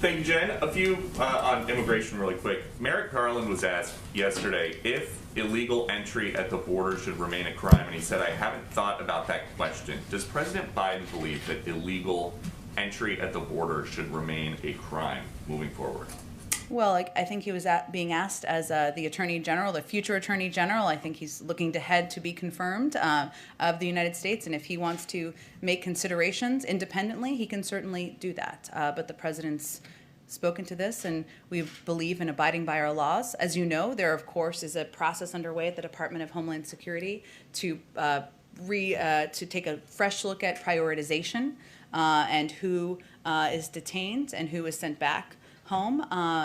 Thank you, Jen. A few on immigration really quick. Merrick Garland was asked yesterday if illegal entry at the border should remain a crime, and he said, I haven't thought about that question. Does President Biden believe that illegal entry at the border should remain a crime moving forward? Well, I think he was being asked as the Attorney General, the future Attorney General. I think he's looking to head to be confirmed of the United States. And if he wants to make considerations independently, he can certainly do that. But the president's spoken to this, and we believe in abiding by our laws. As you know, there, of course, is a process underway at the Department of Homeland Security to take a fresh look at prioritization and who is detained and who is sent back home.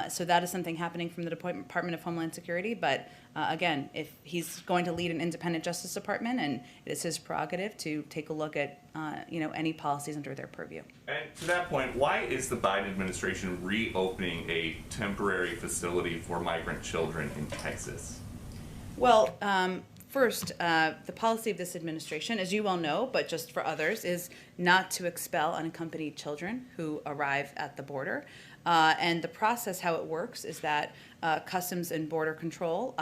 So that is something happening from the Department of Homeland Security. But again, if he's going to lead an independent Justice Department, and it is his prerogative to take a look at any policies under their purview. And to that point, why is the Biden administration reopening a temporary facility for migrant children in Texas? Well, first, the policy of this administration, as you well know, but just for others, is not to expel unaccompanied children who arrive at the border. And the process, how it works, is that Customs and Border Control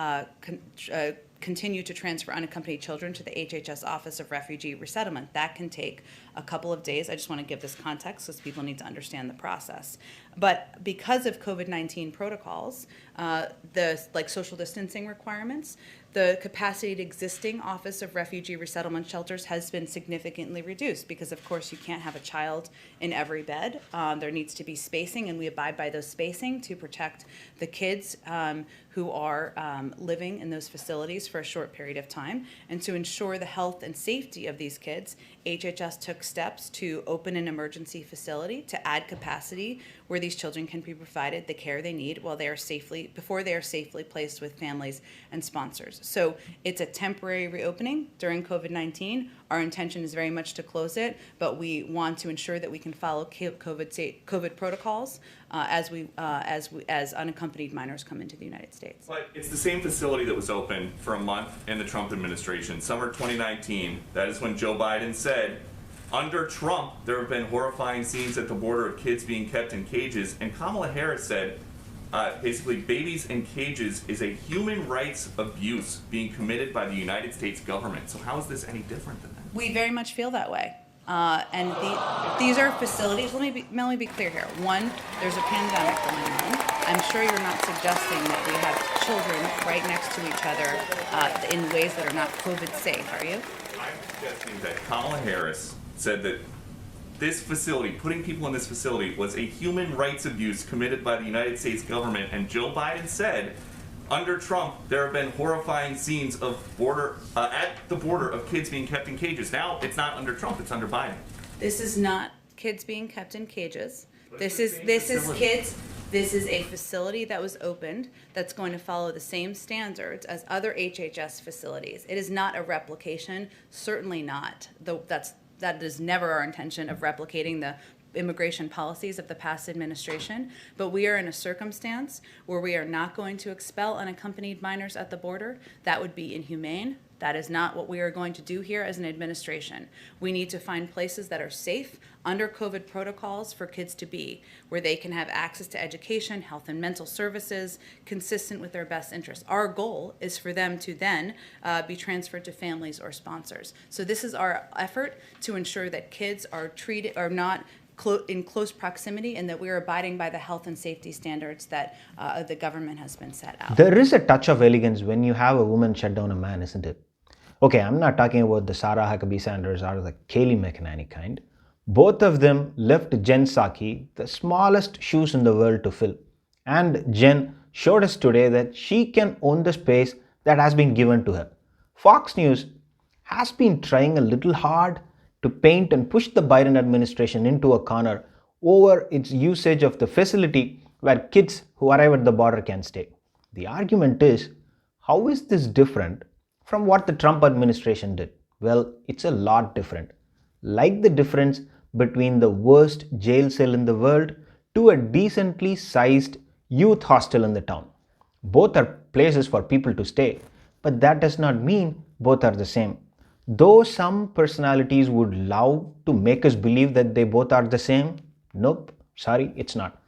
continue to transfer unaccompanied children to the HHS Office of Refugee Resettlement. That can take a couple of days. I just want to give this context because people need to understand the process. But because of COVID-19 protocols, like social distancing requirements, the capacity of existing Office of Refugee Resettlement shelters has been significantly reduced because, of course, you can't have a child in every bed. There needs to be spacing, and we abide by those spacing to protect the kids who are living in those facilities for a short period of time. And to ensure the health and safety of these kids, HHS took steps to open an emergency facility to add capacity where these children can be provided the care they need before they are safely placed with families and sponsors. So it's a temporary reopening during COVID-19. Our intention is very much to close it, but we want to ensure that we can follow COVID protocols as unaccompanied minors come into the United States. But it's the same facility that was open for a month in the Trump administration, summer 2019. That is when Joe Biden said, under Trump, there have been horrifying scenes at the border of kids being kept in cages. And Kamala Harris said, basically, babies in cages is a human rights abuse being committed by the United States government. So how is this any different than that? We very much feel that way. And these are facilities. Let me be clear here. One, there's a pandemic going on. I'm sure you're not suggesting that we have children right next to each other in ways that are not COVID safe, are you? I'm suggesting that Kamala Harris said that this facility, putting people in this facility, was a human rights abuse committed by the United States government, and Joe Biden said, under Trump, there have been horrifying scenes of at the border of kids being kept in cages. Now, it's not under Trump, it's under Biden. This is not kids being kept in cages. This is kids. This is a facility that was opened that's going to follow the same standards as other HHS facilities. It is not a replication, certainly not. That is never our intention of replicating the immigration policies of the past administration, but we are in a circumstance where we are not going to expel unaccompanied minors at the border. That would be inhumane. That is not what we are going to do here as an administration. We need to find places that are safe under COVID protocols for kids to be, where they can have access to education, health and mental services, consistent with their best interests. Our goal is for them to then be transferred to families or sponsors. So this is our effort to ensure that kids are not in close proximity, and that we are abiding by the health and safety standards that the government has been set out. There is a touch of elegance when you have a woman shut down a man, isn't it? Okay, I'm not talking about the Sarah Huckabee Sanders or the Kayleigh McEnany kind. Both of them left Jen Psaki the smallest shoes in the world to fill. And Jen showed us today that she can own the space that has been given to her. Fox News has been trying a little hard to paint and push the Biden administration into a corner over its usage of the facility where kids who arrive at the border can stay. The argument is, how is this different from what the Trump administration did? Well, it's a lot different. Like the difference between the worst jail cell in the world to a decently sized youth hostel in the town. Both are places for people to stay, but that does not mean both are the same. Though some personalities would love to make us believe that they both are the same, nope, sorry, it's not.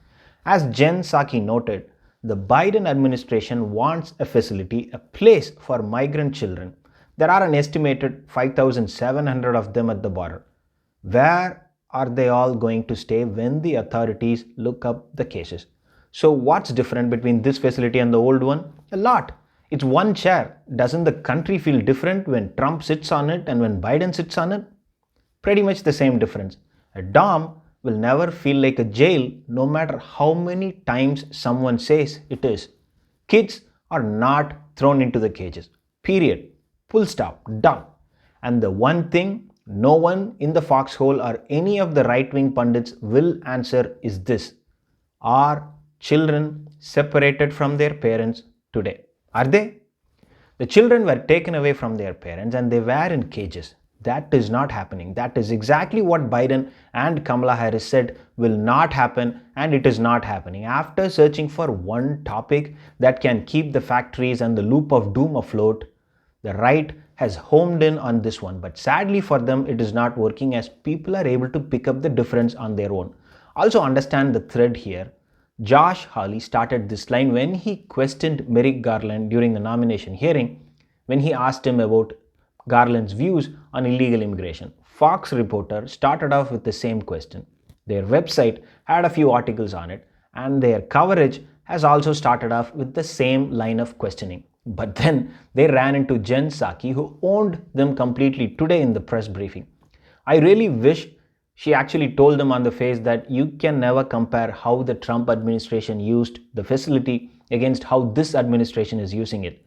As Jen Psaki noted, the Biden administration wants a facility, a place for migrant children. There are an estimated 5,700 of them at the border. Where are they all going to stay when the authorities look up the cases? So, what's different between this facility and the old one? A lot. It's one chair. Doesn't the country feel different when Trump sits on it and when Biden sits on it? Pretty much the same difference. A dorm will never feel like a jail no matter how many times someone says it is. Kids are not thrown into the cages. Period. Full stop. Done. And the one thing no one in the foxhole or any of the right wing pundits will answer is this: are children separated from their parents today? Are they? The children were taken away from their parents and they were in cages. That is not happening. That is exactly what Biden and Kamala Harris said will not happen, and it is not happening. After searching for one topic that can keep the factories and the loop of doom afloat, the right has homed in on this one. But sadly for them, it is not working as people are able to pick up the difference on their own. Also understand the thread here. Josh Hawley started this line when he questioned Merrick Garland during the nomination hearing, when he asked him about Garland's views on illegal immigration. Fox reporter started off with the same question. Their website had a few articles on it, and their coverage has also started off with the same line of questioning. But then they ran into Jen Psaki, who owned them completely today in the press briefing. I really wish she actually told them on the face that you can never compare how the Trump administration used the facility against how this administration is using it.